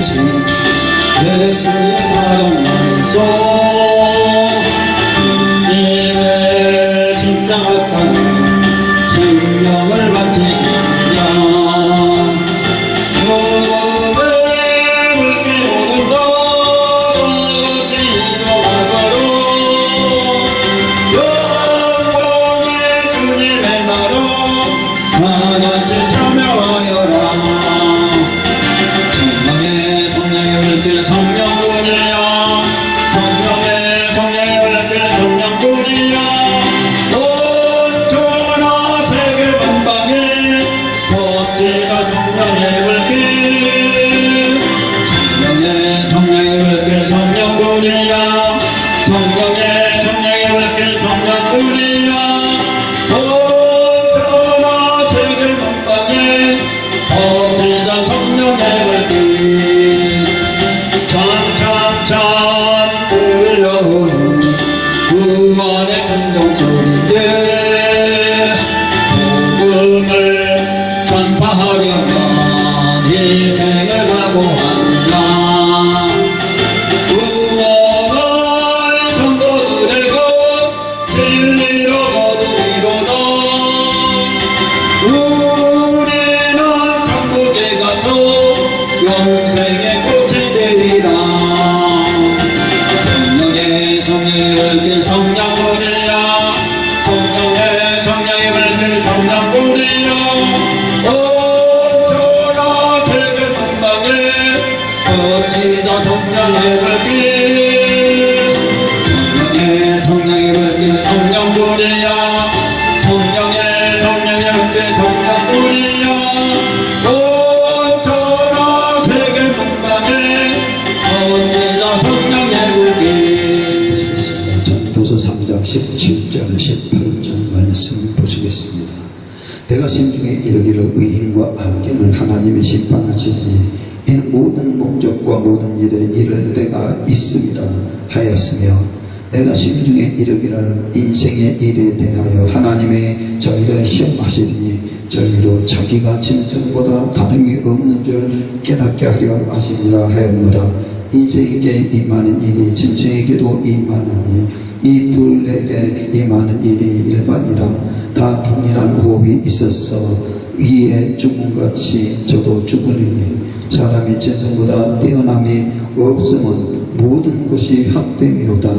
되신 예수의 사랑 안에서 이외 십자가 따라 생명을 바치겠느냐. 무릎을 꿇게 오른다 지로 나가로 영광의 주님의 나라 다같이 참여하여라. 성령의 불길 성령불이야. 성령의 불길 성령불이야. 온 천하 세계 만방에 멋지다 성령의 불길. 성령의 불길 성령불이야. 성령의 불길 성령불이야. 온 천하 세계 만방에 멋지다 성령의 불길. 찬찬찬 들려오는 구원의 금동소리에 복음을 전파하려면 희생을 각오하느냐. 구원의 성도들과 진리로 거두기로다. 우리는 천국에 가서 영생의 꽃이 되리라. 성령의 불길 성령불이야. 성령의 불길 성령불이야. 온 천하 세계 만방에 멋지다 성령의 불길. 성령의 불길 성령불이야. 성령의 불길 성령불이야. 온 천하 세계 만방에 멋지다 성령의 불길. 전도서 3장 17절 18절 말씀 보시겠습니다. 내가 심중에 이르기를 의인과 악인을 하나님이 심판하시니 이는 모든 목적과 모든 일에 이를 내가 있음이라 하였으며, 내가 심중에 이르기를 인생의 일에 대하여 하나님의 저희를 시험하시리니 저희로 자기가 짐승보다 다름이 없는 줄 깨닫게 하려 하시니라 하였노라. 인생에게 임하는 일이 짐승에게도 임하느니 이 둘에게 임하는 일이 일반이라. 다 동일한 호흡이 있어서 이에 죽음같이 저도 죽으리니 사람이 짐승보다 뛰어남이 없으면 모든 것이 헛됨이로다.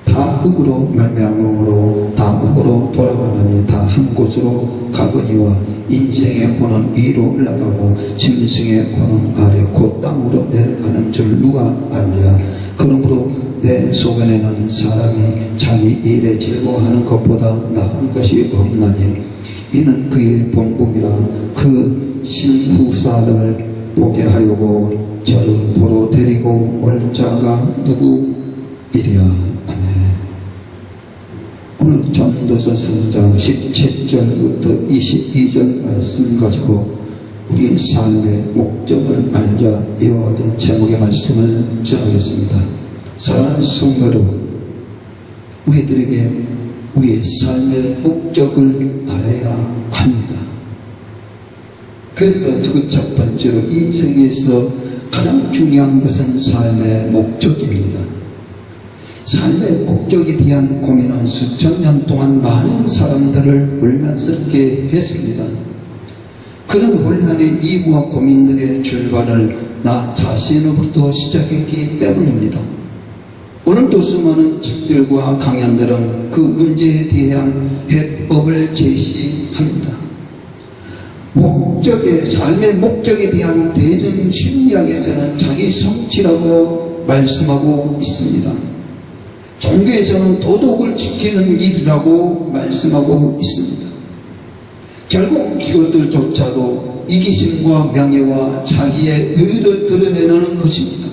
다 흙으로 말미암음으로 다 흙으로 돌아가느니 다 한 곳으로 가거니와 인생의 혼은 위로 올라가고 짐승의 혼은 아래 곧 땅으로 내려가는 줄 누가 알랴. 그러므로 내 소견에는 사람이 자기 일에 즐거워하는 것보다 나은 것이 없나니 이는 그의 본복이라. 그 신후사를 보게 하려고 저를 보러 데리고 올 자가 누구이랴. 아멘. 오늘 전도서 3장 17절부터 22절 말씀 가지고 우리 삶의 목적을 알자 이어진 제목의 말씀을 전하겠습니다. 사랑하는 성도 여러분, 우리들에게 우리의 삶의 목적을 알아야 합니다. 그래서 그 첫 번째로 인생에서 가장 중요한 것은 삶의 목적입니다. 삶의 목적에 대한 고민은 수천 년 동안 많은 사람들을 혼란스럽게 했습니다. 그런 혼란의 이유와 고민들의 출발을 나 자신으로부터 시작했기 때문입니다. 오늘도 수많은 책들과 강연들은 그 문제에 대한 해법을 제시합니다. 삶의 목적에 대한 대중 심리학에서는 자기 성취라고 말씀하고 있습니다. 종교에서는 도덕을 지키는 일이라고 말씀하고 있습니다. 결국 이것들조차도 이기심과 명예와 자기의 의를 드러내는 것입니다.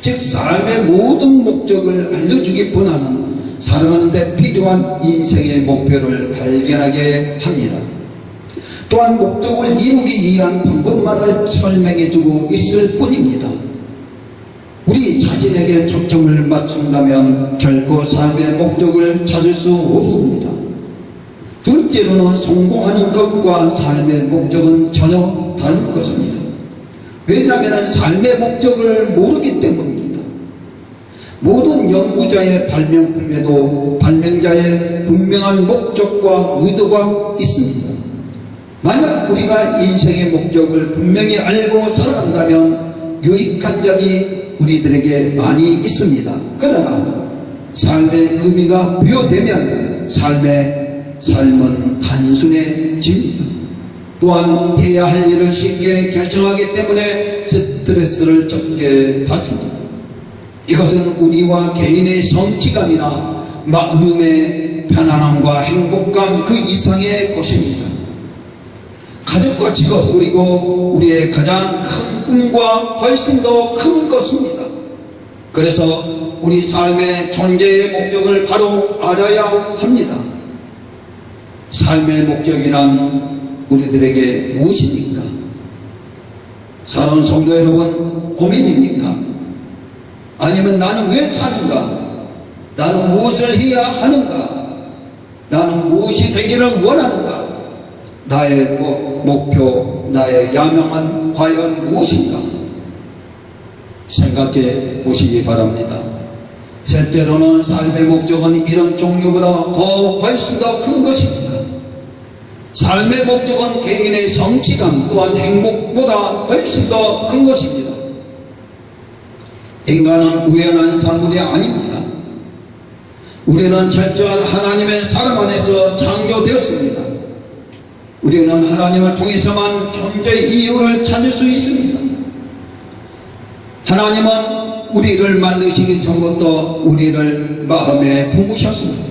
즉 삶의 모든 목적을 알려주기보다는 살아가는 데 필요한 인생의 목표를 발견하게 합니다. 또한 목적을 이루기 위한 방법만을 설명해주고 있을 뿐입니다. 우리 자신에게 초점을 맞춘다면 결코 삶의 목적을 찾을 수 없습니다. 둘째로는 성공하는 것과 삶의 목적은 전혀 다른 것입니다. 왜냐하면 삶의 목적을 모르기 때문입니다. 모든 연구자의 발명품에도 발명자의 분명한 목적과 의도가 있습니다. 만약 우리가 인생의 목적을 분명히 알고 살아간다면 유익한 점이 우리들에게 많이 있습니다. 그러나 삶의 의미가 부여되면 삶은 단순해집니다. 또한 해야 할 일을 쉽게 결정하기 때문에 스트레스를 적게 받습니다. 이것은 우리와 개인의 성취감이나 마음의 편안함과 행복감 그 이상의 것입니다. 가족과 직업 그리고 우리의 가장 큰 꿈과 훨씬 더 큰 것입니다. 그래서 우리 삶의 존재의 목적을 바로 알아야 합니다. 삶의 목적이란 우리들에게 무엇입니까? 사랑하는 성도 여러분, 고민입니까? 아니면 나는 왜 사는가? 나는 무엇을 해야 하는가? 나는 무엇이 되기를 원하는가? 나의 목표, 나의 야망은 과연 무엇인가? 생각해 보시기 바랍니다. 셋째로는 삶의 목적은 이런 종류보다 더 훨씬 더 큰 것입니다. 삶의 목적은 개인의 성취감 또한 행복보다 훨씬 더 큰 것입니다. 인간은 우연한 산물이 아닙니다. 우리는 철저한 하나님의 사랑 안에서 창조되었습니다. 우리는 하나님을 통해서만 존재의 이유를 찾을 수 있습니다. 하나님은 우리를 만드시기 전부터 우리를 마음에 품으셨습니다.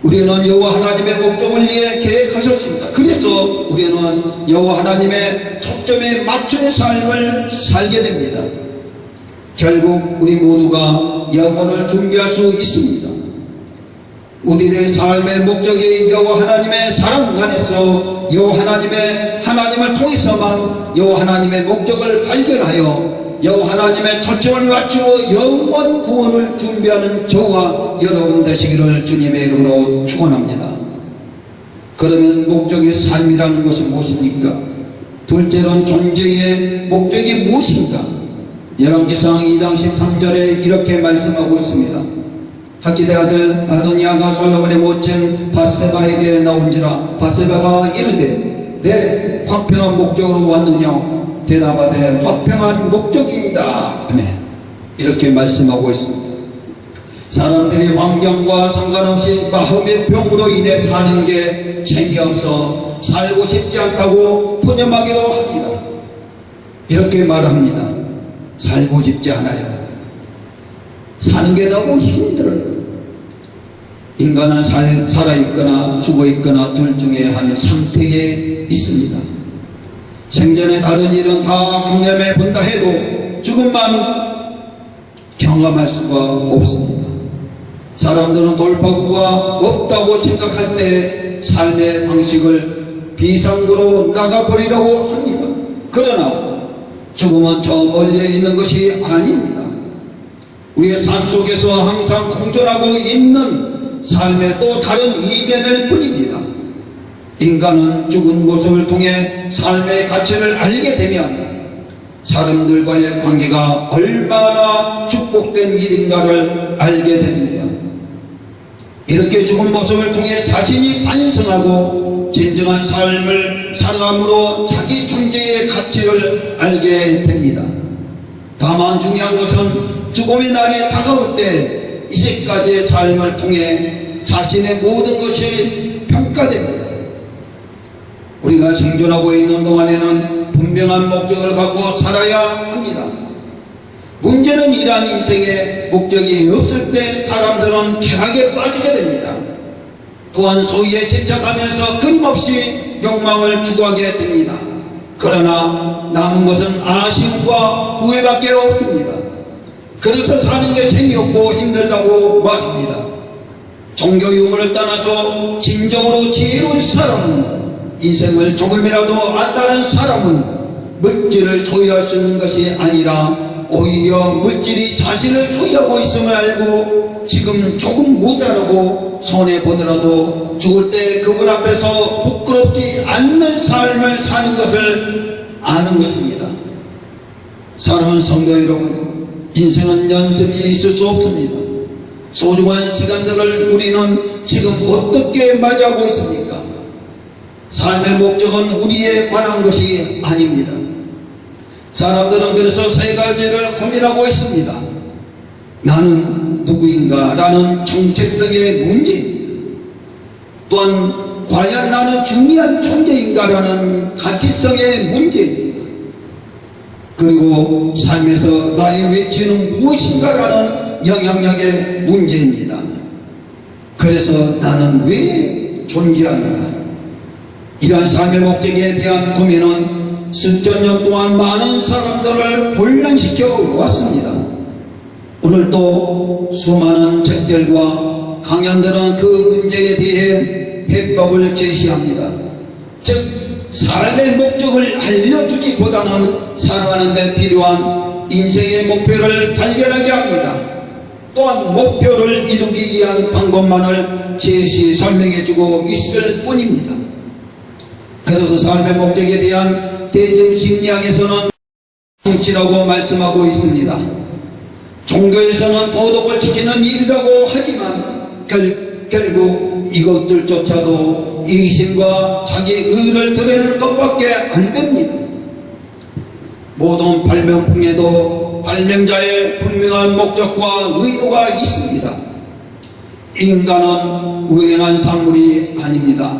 우리는 여호와 하나님의 목적을 위해 계획하셨습니다. 그래서 우리는 여호와 하나님의 초점에 맞춘 삶을 살게 됩니다. 결국 우리 모두가 영혼을 준비할 수 있습니다. 우리의 삶의 목적이 여호와 하나님의 사랑 안에서 여호와 하나님을 통해서만 여호와 하나님의 목적을 발견하여 여호와 하나님의 초점을 맞추어 영원 구원을 준비하는 저와 여러분 되시기를 주님의 이름으로 축원합니다. 그러면 목적의 삶이라는 것은 무엇입니까? 둘째로는 존재의 목적이 무엇인가? 열왕기상 2장 13절에 이렇게 말씀하고 있습니다. 학기대 아들 아도니아가 솔로몬의 모친 바세바에게 나온지라 바세바가 이르되 내 화평한 목적으로 왔느냐? 대답하되 화평한 목적이다. 아멘. 이렇게 말씀하고 있습니다. 사람들이 환경과 상관없이 마음의 병으로 인해 사는 게 재미없어 살고 싶지 않다고 푸념하기도 합니다. 이렇게 말합니다. 살고 싶지 않아요. 사는 게 너무 힘들어요. 인간은 살아있거나 죽어있거나 둘 중에 한 상태에 있습니다. 생전에 다른 일은 다 경험해 본다 해도 죽음만 경험할 수가 없습니다. 사람들은 돌파구가 없다고 생각할 때 삶의 방식을 비상구로 나가버리려고 합니다. 그러나 죽음은 저 멀리에 있는 것이 아닙니다. 우리의 삶 속에서 항상 공존하고 있는 삶의 또 다른 이면일 뿐입니다. 인간은 죽은 모습을 통해 삶의 가치를 알게 되면 사람들과의 관계가 얼마나 축복된 일인가를 알게 됩니다. 이렇게 죽은 모습을 통해 자신이 반성하고 진정한 삶을 살아감으로 자기 존재의 가치를 알게 됩니다. 다만 중요한 것은 죽음의 날이 다가올 때 이제까지의 삶을 통해 자신의 모든 것이 평가됩니다. 우리가 생존하고 있는 동안에는 분명한 목적을 갖고 살아야 합니다. 문제는 이러한 인생에 목적이 없을 때 사람들은 쾌락에 빠지게 됩니다. 또한 소유에 집착하면서 끊임없이 욕망을 추구하게 됩니다. 그러나 남은 것은 아쉬움과 후회밖에 없습니다. 그래서 사는 게 재미없고 힘들다고 말합니다. 종교 유물을 떠나서 진정으로 지혜로운 사람은 인생을 조금이라도 안다는 사람은 물질을 소유할 수 있는 것이 아니라 오히려 물질이 자신을 소유하고 있음을 알고 지금 조금 모자라고 손해보더라도 죽을 때 그분 앞에서 부끄럽지 않는 삶을 사는 것을 아는 것입니다. 사랑하는 성도 여러분, 인생은 연습이 있을 수 없습니다. 소중한 시간들을 우리는 지금 어떻게 맞이하고 있습니까? 삶의 목적은 우리에 관한 것이 아닙니다. 사람들은 그래서 세 가지를 고민하고 있습니다. 나는 누구인가? 라는 정체성의 문제입니다. 또한 과연 나는 중요한 존재인가? 라는 가치성의 문제입니다. 그리고 삶에서 나의 위치는 무엇인가? 라는 영향력의 문제입니다. 그래서 나는 왜 존재하는가? 이러한 삶의 목적에 대한 고민은 수천 년 동안 많은 사람들을 혼란시켜 왔습니다. 오늘도 수많은 책들과 강연들은 그 문제에 대해 해법을 제시합니다. 즉 삶의 목적을 알려주기보다는 살아가는 데 필요한 인생의 목표를 발견하게 합니다. 또한 목표를 이루기 위한 방법만을 제시 설명해주고 있을 뿐입니다. 그래서 삶의 목적에 대한 대중심리학에서는 정치라고 말씀하고 있습니다. 종교에서는 도덕을 지키는 일이라고 하지만 결국 이것들조차도 이심과 자기 의를 드러내는 것밖에 안 됩니다. 모든 발명품에도 발명자의 분명한 목적과 의도가 있습니다. 인간은 우연한産物이 아닙니다.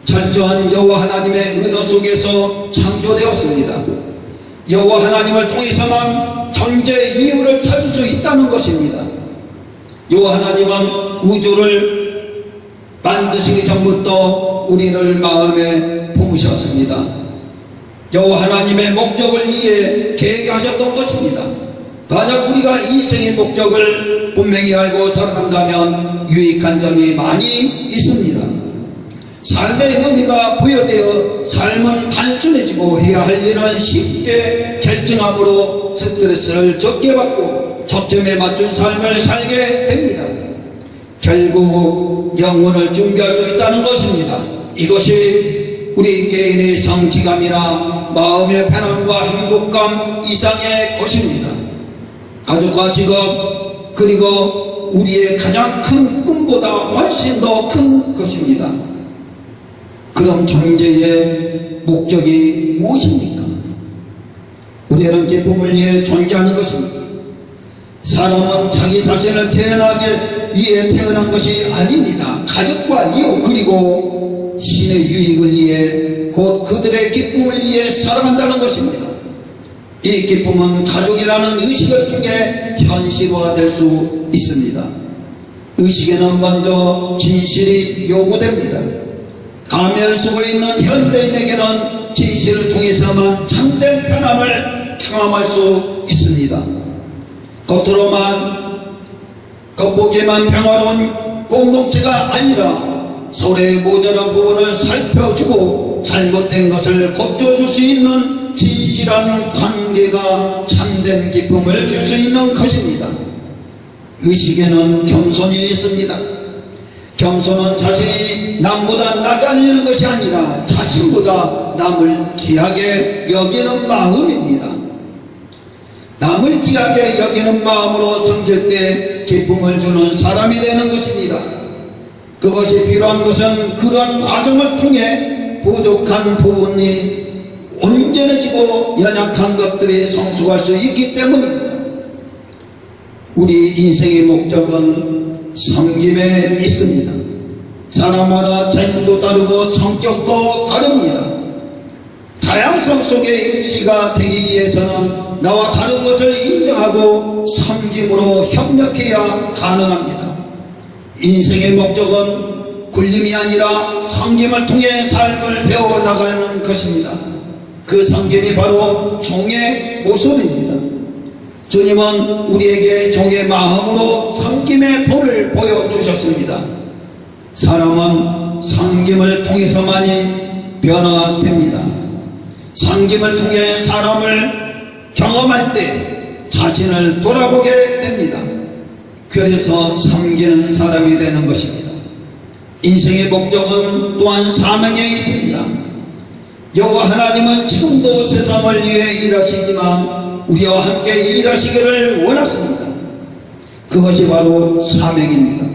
철저한 여호와 하나님의 의도 속에서 창조되었습니다. 여호와 하나님을 통해서만 존재 이유를 찾을 수 있다는 것입니다. 여호와 하나님은 우주를 만드시기 전부터 우리를 마음에 품으셨습니다. 여호와 하나님의 목적을 위해 계획하셨던 것입니다. 만약 우리가 인생의 목적을 분명히 알고 살아간다면 유익한 점이 많이 있습니다. 삶의 의미가 부여되어 삶은 단순해지고 해야 할 일은 쉽게 결정함으로 스트레스를 적게 받고 초점에 맞춘 삶을 살게 됩니다. 결국 영혼을 준비할 수 있다는 것입니다. 이것이 우리 개인의 성취감이나 마음의 편안과 행복감 이상의 것입니다. 가족과 직업 그리고 우리의 가장 큰 꿈보다 훨씬 더 큰 것입니다. 그럼 존재의 목적이 무엇입니까? 우리는 기쁨을 위해 존재하는 것입니다. 사람은 자기 자신을 태어나게 위해 태어난 것이 아닙니다. 가족과 이웃 그리고 신의 유익을 위해 곧 그들의 기쁨을 위해 살아간다는 것입니다. 이 기쁨은 가족이라는 의식을 통해 현실화될 수 있습니다. 의식에는 먼저 진실이 요구됩니다. 가면을 쓰고 있는 현대인에게는 진실을 통해서만 참된 편안을 경험할 수 있습니다. 겉보기에만 평화로운 공동체가 아니라 서로의 모자란 부분을 살펴주고 잘못된 것을 고쳐줄 수 있는 진실한 관계가 참된 기쁨을 줄 수 있는 것입니다. 의식에는 겸손이 있습니다. 겸손은 자신이 남보다 나가는 것이 아니라 자신보다 남을 귀하게 여기는 마음입니다. 남을 귀하게 여기는 마음으로 섬길 때 기쁨을 주는 사람이 되는 것입니다. 그것이 필요한 것은 그러한 과정을 통해 부족한 부분이 온전해지고 연약한 것들이 성숙할 수 있기 때문입니다. 우리 인생의 목적은 섬김에 있습니다. 사람마다 재능도 다르고 성격도 다릅니다. 다양성 속에 일치가 되기 위해서는 나와 다른 것을 인정하고 섬김으로 협력해야 가능합니다. 인생의 목적은 굴림이 아니라 섬김을 통해 삶을 배워나가는 것입니다. 그 섬김이 바로 종의 모습입니다. 주님은 우리에게 종의 마음으로 섬김의 본을 보여주셨습니다. 사람은 섬김을 통해서만이 변화됩니다. 섬김을 통해 사람을 경험할 때 자신을 돌아보게 됩니다. 그래서 섬기는 사람이 되는 것입니다. 인생의 목적은 또한 사명에 있습니다. 여호와 하나님은 지금도 세상을 위해 일하시지만 우리와 함께 일하시기를 원하십니다. 그것이 바로 사명입니다.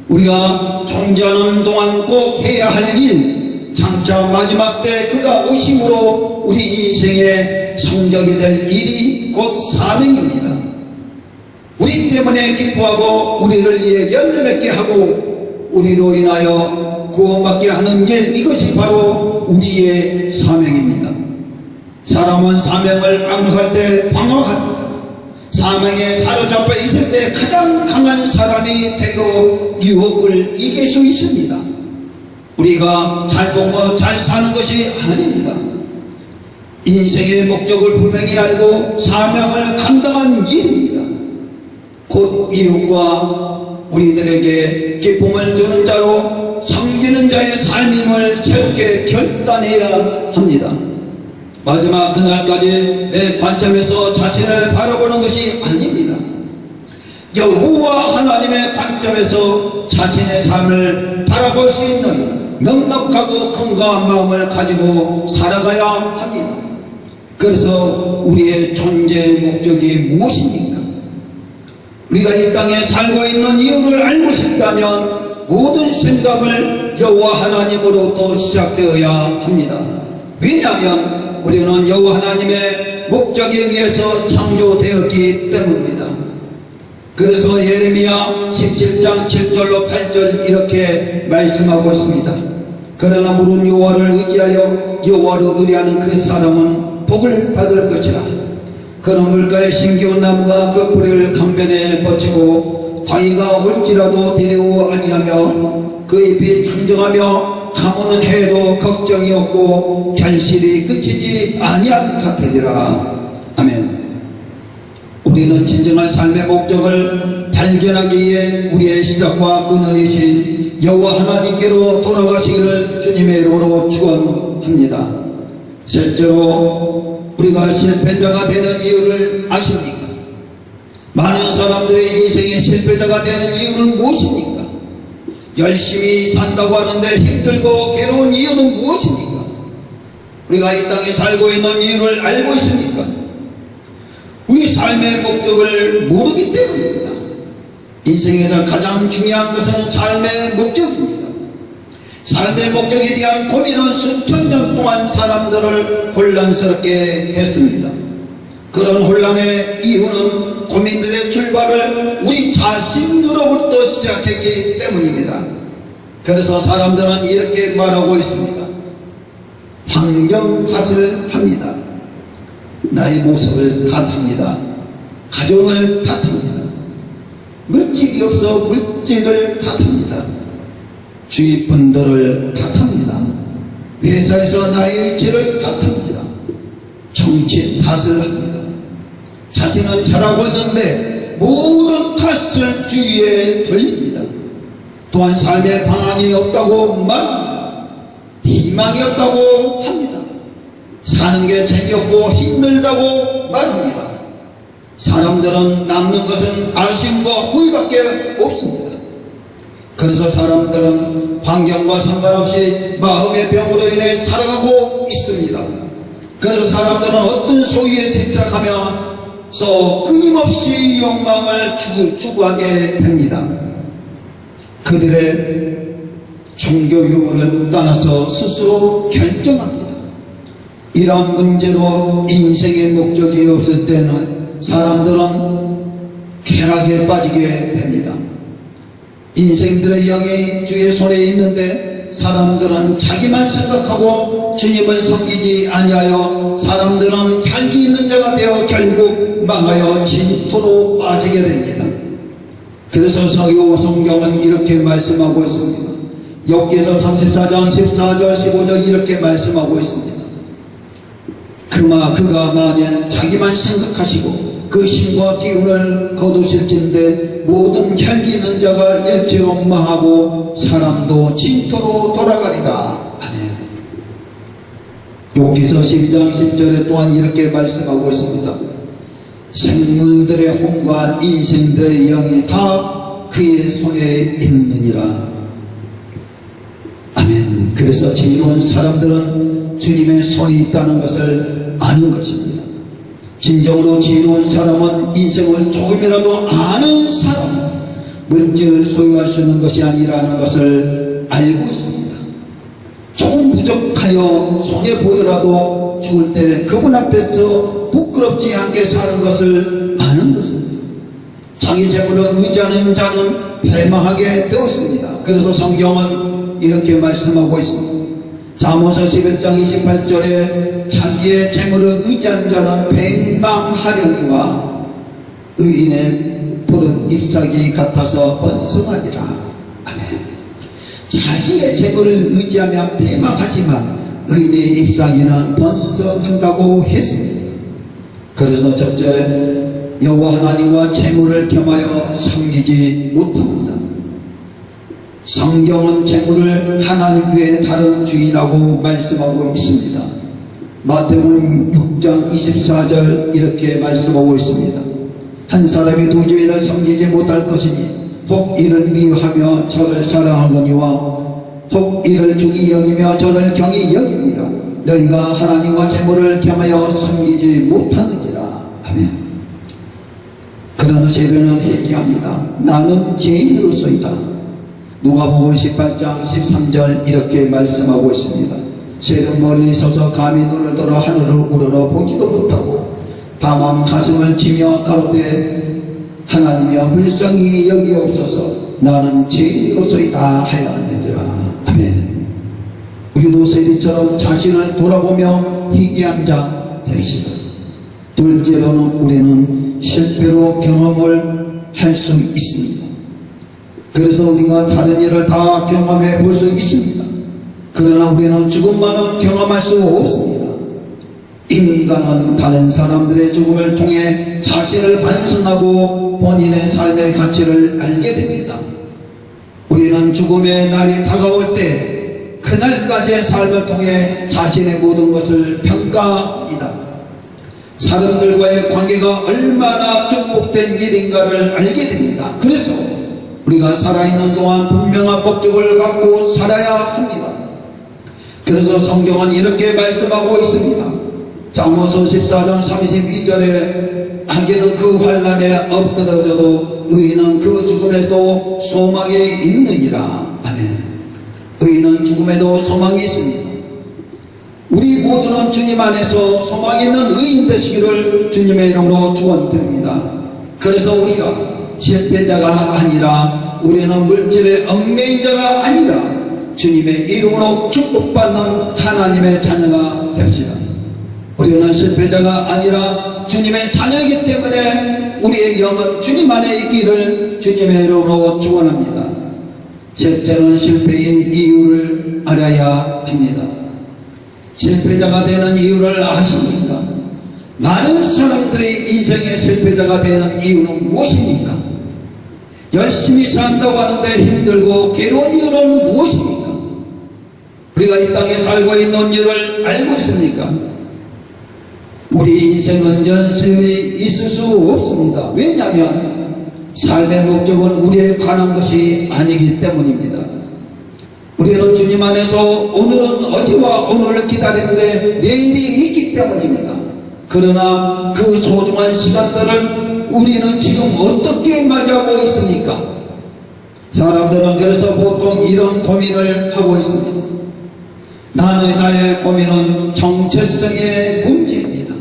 우리가 존재하는 동안 꼭 해야 할 일, 장차 마지막 때 그가 오심으로 우리 인생의 성적이 될 일이 곧 사명입니다. 우리 때문에 기뻐하고 우리를 위해 열매 맺게 하고 우리로 인하여 구원받게 하는 일, 이것이 바로 우리의 사명입니다. 사람은 사명을 망각할 때 방황합니다. 사명에 사로잡혀 있을 때 가장 강한 사람이 되고 유혹을 이길 수 있습니다. 우리가 잘 보고 잘 사는 것이 아닙니다. 인생의 목적을 분명히 알고 사명을 감당한 일입니다. 곧 이웃과 우리들에게 기쁨을 주는 자로 섬기는 자의 삶임을 새롭게 결단해야 합니다. 마지막 그날까지 내 관점에서 자신을 바라보는 것이 아닙니다. 여호와 하나님의 관점에서 자신의 삶을 바라볼 수 있는 넉넉하고 건강한 마음을 가지고 살아가야 합니다. 그래서 우리의 존재의 목적이 무엇입니까? 우리가 이 땅에 살고 있는 이유를 알고 싶다면 모든 생각을 여호와 하나님으로부터 시작되어야 합니다. 왜냐하면 우리는 여호와 하나님의 목적에 의해서 창조되었기 때문입니다. 그래서 예레미야 17장 7절로 8절 이렇게 말씀하고 있습니다. 그러나 물은 여호와를 의지하여 여호와를 의뢰하는 그 사람은 복을 받을 것이라. 그런 물가에 심기운 나무가 그 뿌리를 강변에 뻗치고 바위가 올지라도 데려오 아니하며 그 잎이 창정하며 가무는 해도 걱정이 없고 결실이 그치지 아니한 같으리라. 아멘. 우리는 진정한 삶의 목적을 발견하기 위해 우리의 시작과 근원이신 여호와 하나님께로 돌아가시기를 주님의 이름으로 축원합니다. 실제로 우리가 실패자가 되는 이유를 아십니까? 많은 사람들의 인생의 실패자가 되는 이유는 무엇입니까? 열심히 산다고 하는데 힘들고 괴로운 이유는 무엇입니까? 우리가 이 땅에 살고 있는 이유를 알고 있습니까? 우리 삶의 목적을 모르기 때문입니다. 인생에서 가장 중요한 것은 삶의 목적입니다. 삶의 목적에 대한 고민은 수천 년 동안 사람들을 혼란스럽게 했습니다. 그런 혼란의 이유는 고민들의 출발을 우리 자신으로부터 시작했기 때문입니다. 그래서 사람들은 이렇게 말하고 있습니다. 환경 탓을 합니다. 나의 모습을 탓합니다. 가정을 탓합니다. 물질이 없어 물질을 탓합니다. 주위 분들을 탓합니다. 회사에서 나의 위치를 탓합니다. 정치 탓을 합니다. 자신은 잘하고 있는데 모든 탓을 주위에 돌립니다. 또한 삶의 방안이 없다고 말합니다. 희망이 없다고 합니다. 사는 게 재미없고 힘들다고 말합니다. 사람들은 남는 것은 아쉬움과 후회밖에 없습니다. 그래서 사람들은 환경과 상관없이 마음의 병으로 인해 살아가고 있습니다. 그래서 사람들은 어떤 소유에 집착하면서 끊임없이 욕망을 추구하게 됩니다. 그들의 종교 유무를 떠나서 스스로 결정합니다. 이러한 문제로 인생의 목적이 없을 때는 사람들은 쾌락에 빠지게 됩니다. 인생들의 영이 주의 손에 있는데 사람들은 자기만 생각하고 주님을 섬기지 아니하여 사람들은 혈기 있는 자가 되어 결국 망하여 진토로 빠지게 됩니다. 그래서 성경은 이렇게 말씀하고 있습니다. 욥기서 34장 14절 15절 이렇게 말씀하고 있습니다. 그가 만일 자기만 생각하시고 그 힘과 기운을 거두실진데 모든 혈기 있는 자가 일제로 망하고 사람도 진토로 돌아가리라. 아멘. 욥기서 12장 10절에 또한 이렇게 말씀하고 있습니다. 생물들의 혼과 인생들의 영이 다 그의 손에 있느니라. 아멘. 그래서 지혜로운 사람들은 주님의 손이 있다는 것을 아는 것입니다. 진정으로 지혜로운 사람은 인생을 조금이라도 아는 사람, 물질을 소유할 수 있는 것이 아니라는 것을 알고 있습니다. 조금 부족하여 손해보더라도 죽을 때 그분 앞에서 부끄럽지 않게 사는 것을 아는 것입니다. 자기 재물을 의지하는 자는 패망하게 되어 있습니다. 그래서 성경은 이렇게 말씀하고 있습니다. 잠언서 11장 28절에 자기의 재물을 의지하는 자는 패망하려니와 의인의 푸른 잎사귀 같아서 번성하리라. 아멘. 자기의 재물을 의지하면 패망하지만 의인의 잎사귀는 번성한다고 했습니다. 그래서 첫째, 여호와 하나님과 재물을 겸하여 섬기지 못합니다. 성경은 재물을 하나님 외에 다른 주인이라고 말씀하고 있습니다. 마태복음 6장 24절 이렇게 말씀하고 있습니다. 한 사람이 두 주인을 섬기지 못할 것이니 혹 이를 미워하며 저를 사랑하거니와 혹 이를 중히 여기며 저를 경히 여깁니다. 너희가 하나님과 재물을 겸하여 섬기지 못하는지라. 아멘. 그러나 세례는 회개합니다. 나는 죄인으로서이다. 누가복음 18장 13절 이렇게 말씀하고 있습니다. 세례는 멀리 서서 감히 눈을 들어 하늘을 우러러 보지도 못하고 다만 가슴을 치며 가로되 하나님이여 불쌍히 여기옵소서 나는 죄인으로서이다 하였느니라. 아멘. 우리도 세리처럼 자신을 돌아보며 회개한 자 됩시다. 둘째로는 우리는 실패로 경험을 할 수 있습니다. 그래서 우리가 다른 일을 다 경험해 볼 수 있습니다. 그러나 우리는 죽음만은 경험할 수 없습니다. 인간은 다른 사람들의 죽음을 통해 자신을 반성하고 본인의 삶의 가치를 알게 됩니다. 우리는 죽음의 날이 다가올 때 그날까지의 삶을 통해 자신의 모든 것을 평가합니다. 사람들과의 관계가 얼마나 축복된 일인가를 알게 됩니다. 그래서 우리가 살아있는 동안 분명한 목적을 갖고 살아야 합니다. 그래서 성경은 이렇게 말씀하고 있습니다. 잠언서 14장 32절에 악인은 그 환난에 엎드러져도 의인은 그 죽음에도 소망이 있느니라. 아멘. 의인은 죽음에도 소망이 있습니다. 우리 모두는 주님 안에서 소망 있는 의인 되시기를 주님의 이름으로 축원드립니다. 그래서 우리가 실패자가 아니라 우리는 물질의 얽매인 자가 아니라 주님의 이름으로 축복받는 하나님의 자녀가 됩시다. 우리는 실패자가 아니라 주님의 자녀이기 때문에 우리의 영은 주님 안에 있기를 주님의 이름으로 축원합니다. 셋째는 실패의 이유를 알아야 합니다. 실패자가 되는 이유를 아십니까? 많은 사람들이 인생의 실패자가 되는 이유는 무엇입니까? 열심히 산다고 하는데 힘들고 괴로운 이유는 무엇입니까? 우리가 이 땅에 살고 있는 이유를 알고 있습니까? 우리 인생은 연습이 있을 수 없습니다. 왜냐하면 삶의 목적은 우리에 관한 것이 아니기 때문입니다. 우리는 주님 안에서 오늘은 어디와 오늘을 기다리는데 내일이 있기 때문입니다. 그러나 그 소중한 시간들을 우리는 지금 어떻게 맞이하고 있습니까? 사람들은 그래서 보통 이런 고민을 하고 있습니다. 나의 고민은 정체성의 문제입니다.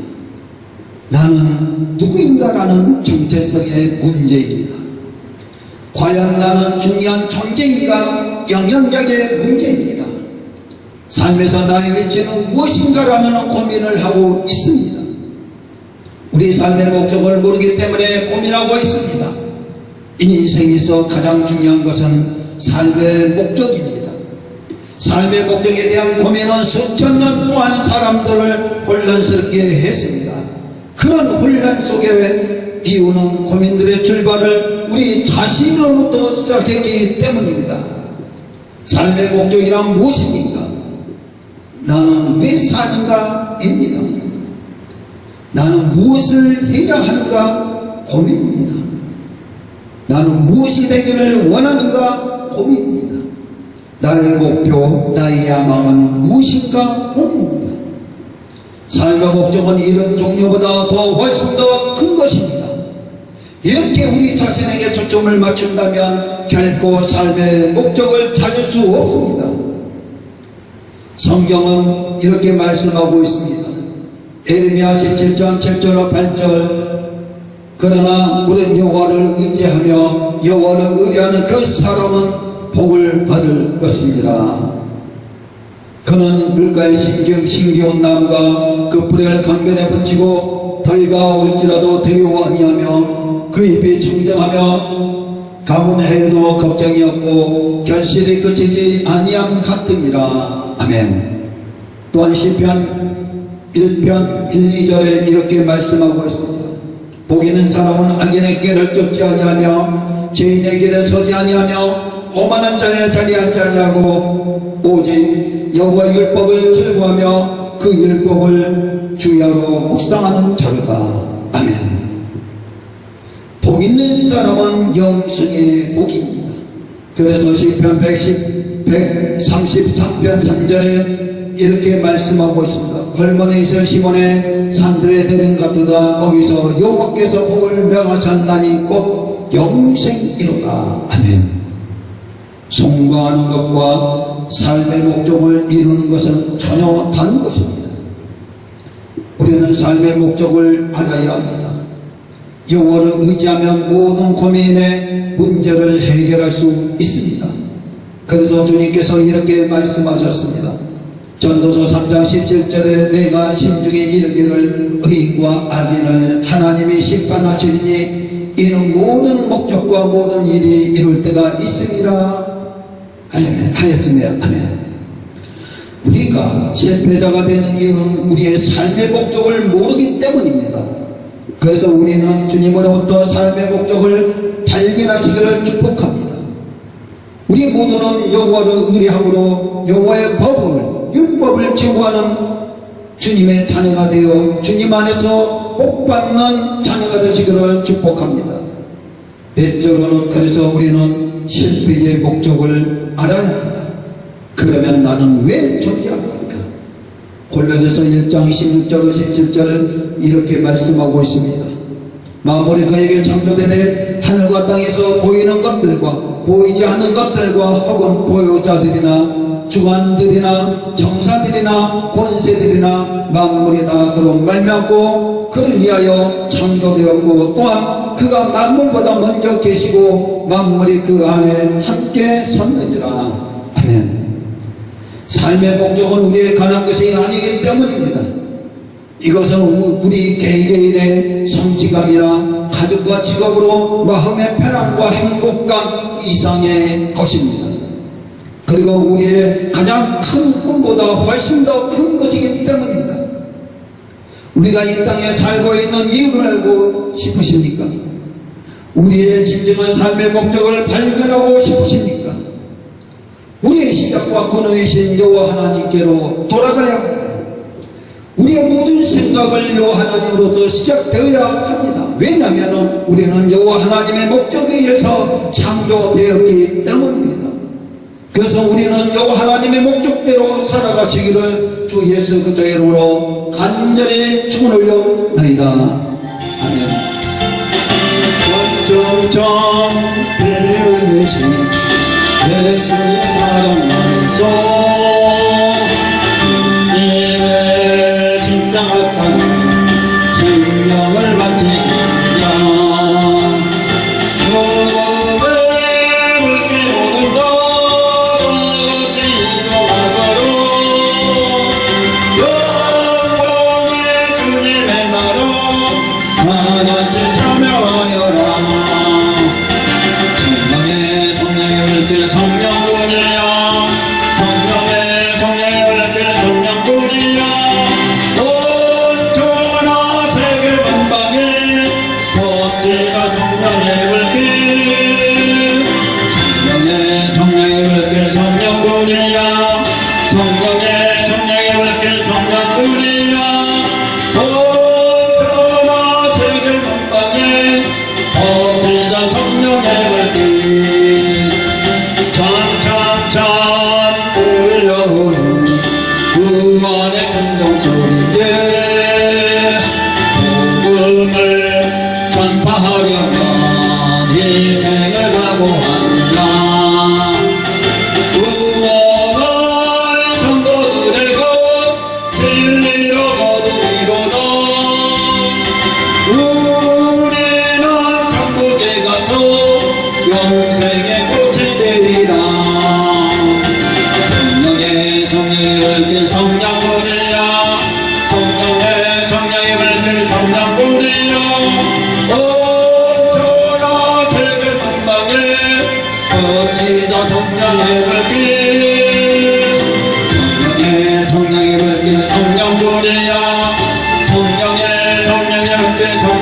나는 누구인가라는 정체성의 문제입니다. 과연 나는 중요한 존재인가? 영향력의 문제입니다. 삶에서 나의 위치는 무엇인가라는 고민을 하고 있습니다. 우리 삶의 목적을 모르기 때문에 고민하고 있습니다. 인생에서 가장 중요한 것은 삶의 목적입니다. 삶의 목적에 대한 고민은 수천 년 동안 사람들을 혼란스럽게 했습니다. 그런 혼란 속에 이유는 고민들의 출발을 우리 자신으로부터 시작했기 때문입니다. 삶의 목적이란 무엇입니까? 나는 왜 사는가입니다. 나는 무엇을 해야 하는가 고민입니다. 나는 무엇이 되기를 원하는가 고민입니다. 나의 목표, 나의 야망은 무엇인가 고민입니다. 삶의 목적은 이런 종류보다 더 훨씬 더 큰 것입니다. 이렇게 우리 자신에게 초점을 맞춘다면 결코 삶의 목적을 찾을 수 없습니다. 성경은 이렇게 말씀하고 있습니다. 에레미야 17장 7절로 8절 그러나 우리는 여호와를 의지하며 여호와를 의뢰하는 그 사람은 복을 받을 것입니다. 그는 물가에 심기운 나무가 그 뿌리를 강변에 붙이고 더위가 올지라도 두려워 아니하며 그 잎이 청정하며 가뭄해도 걱정이 없고 결실이 그치지 아니함 같음이라. 아멘. 또한 시편 1편 1, 2절에 이렇게 말씀하고 있습니다. 복 있는 사람은 악인의 길을 쫓지 아니하며 죄인의 길에 서지 아니하며 오만한 자리에 자리 앉지 아니하고 오직 여호와의 율법을 즐거워하며 그 율법을 주야로 묵상하는 자로다. 아멘. 복 있는 사람은 영생의 복입니다. 그래서 시편 133편 3절에 이렇게 말씀하고 있습니다. 벌문에 있을 시몬의 산들에 데는 같도다. 거기서 여호와께서 복을 명하셨나니 곧 영생이로다. 아멘. 송구하는 것과 삶의 목적을 이루는 것은 전혀 다른 것입니다. 우리는 삶의 목적을 알아야 합니다. 여호와를 의지하면 모든 고민의 문제를 해결할 수 있습니다. 그래서 주님께서 이렇게 말씀하셨습니다. 전도서 3장 17절에 내가 심중에 이르기를 의인과 악인을 하나님이 심판하시리니 이는 모든 목적과 모든 일이 이룰 때가 있음이라 하였으며. 아멘. 우리가 실패자가 되는 이유는 우리의 삶의 목적을 모르기 때문입니다. 그래서 우리는 주님으로부터 삶의 목적을 발견하시기를 축복합니다. 우리 모두는 여호와를 의뢰함으로 여호와의 율법을 지구하는 주님의 자녀가 되어 주님 안에서 복받는 자녀가 되시기를 축복합니다. 대체로는 그래서 우리는 실패의 목적을 알아야 합니다. 그러면 나는 왜 존재합니까? 골로새서 1장 16절 17절 이렇게 말씀하고 있습니다. 만물이 그에게 창조되되 하늘과 땅에서 보이는 것들과 보이지 않는 것들과 혹은 보유자들이나 주관들이나 정사들이나 권세들이나 만물이 다 그로 말미암고 그를 위하여 창조되었고 또한 그가 만물보다 먼저 계시고 만물이 그 안에 함께 섰느니라. 아멘. 삶의 목적은 우리의 관한 것이 아니기 때문입니다. 이것은 우리 개개인의 성취감이나 가족과 직업으로 마음의 편안과 행복감 이상의 것입니다. 그리고 우리의 가장 큰 꿈보다 훨씬 더 큰 것이기 때문입니다. 우리가 이 땅에 살고 있는 이유를 알고 싶으십니까? 우리의 진정한 삶의 목적을 발견하고 싶으십니까? 우리의 시작과 근원이신 여호와 하나님께로 돌아가야 합니다. 우리의 모든 생각을 여호와 하나님으로부터 시작되어야 합니다. 왜냐하면 우리는 여호와 하나님의 목적에 의해서 창조되었기 때문입니다. 그래서 우리는 여호와 하나님의 목적대로 살아가시기를 주 예수 그리스도의 이름으로 간절히 축원을 올려나이다. 아멘. 점점 배우내신 예수의 사랑 안에서 이외 십자가 땅 생명을 바치느냐 무릎을 물기로는 너같이 일어나가로 영광의 주님의 나라 다같이 참여하여라. 성령군이야 성령의 불길 성령군이야 온천하 세계 만방에 멋지다 성령의 불길 성령의 불길 성령군이야 성령의 불길 성령군이야 온천하 세계 만방에 멋지다 성령의 불길 찬찬찬 울려오는 구원의 군종소리에 복음을 전파하려면 희생을 각오한다. 구원할 성도들의 것 진리로 거두기로다. 우리는 천국에 가서 영생의 꽃이 되리라. 성령의 밝힌 성령불이야. 성령의 밝힌 성령불이야. 멈춰라 세계 만방에 퍼지다 성령의 밝힌 성령의 밝힌 성령불이야. 성령의 밝힌 성령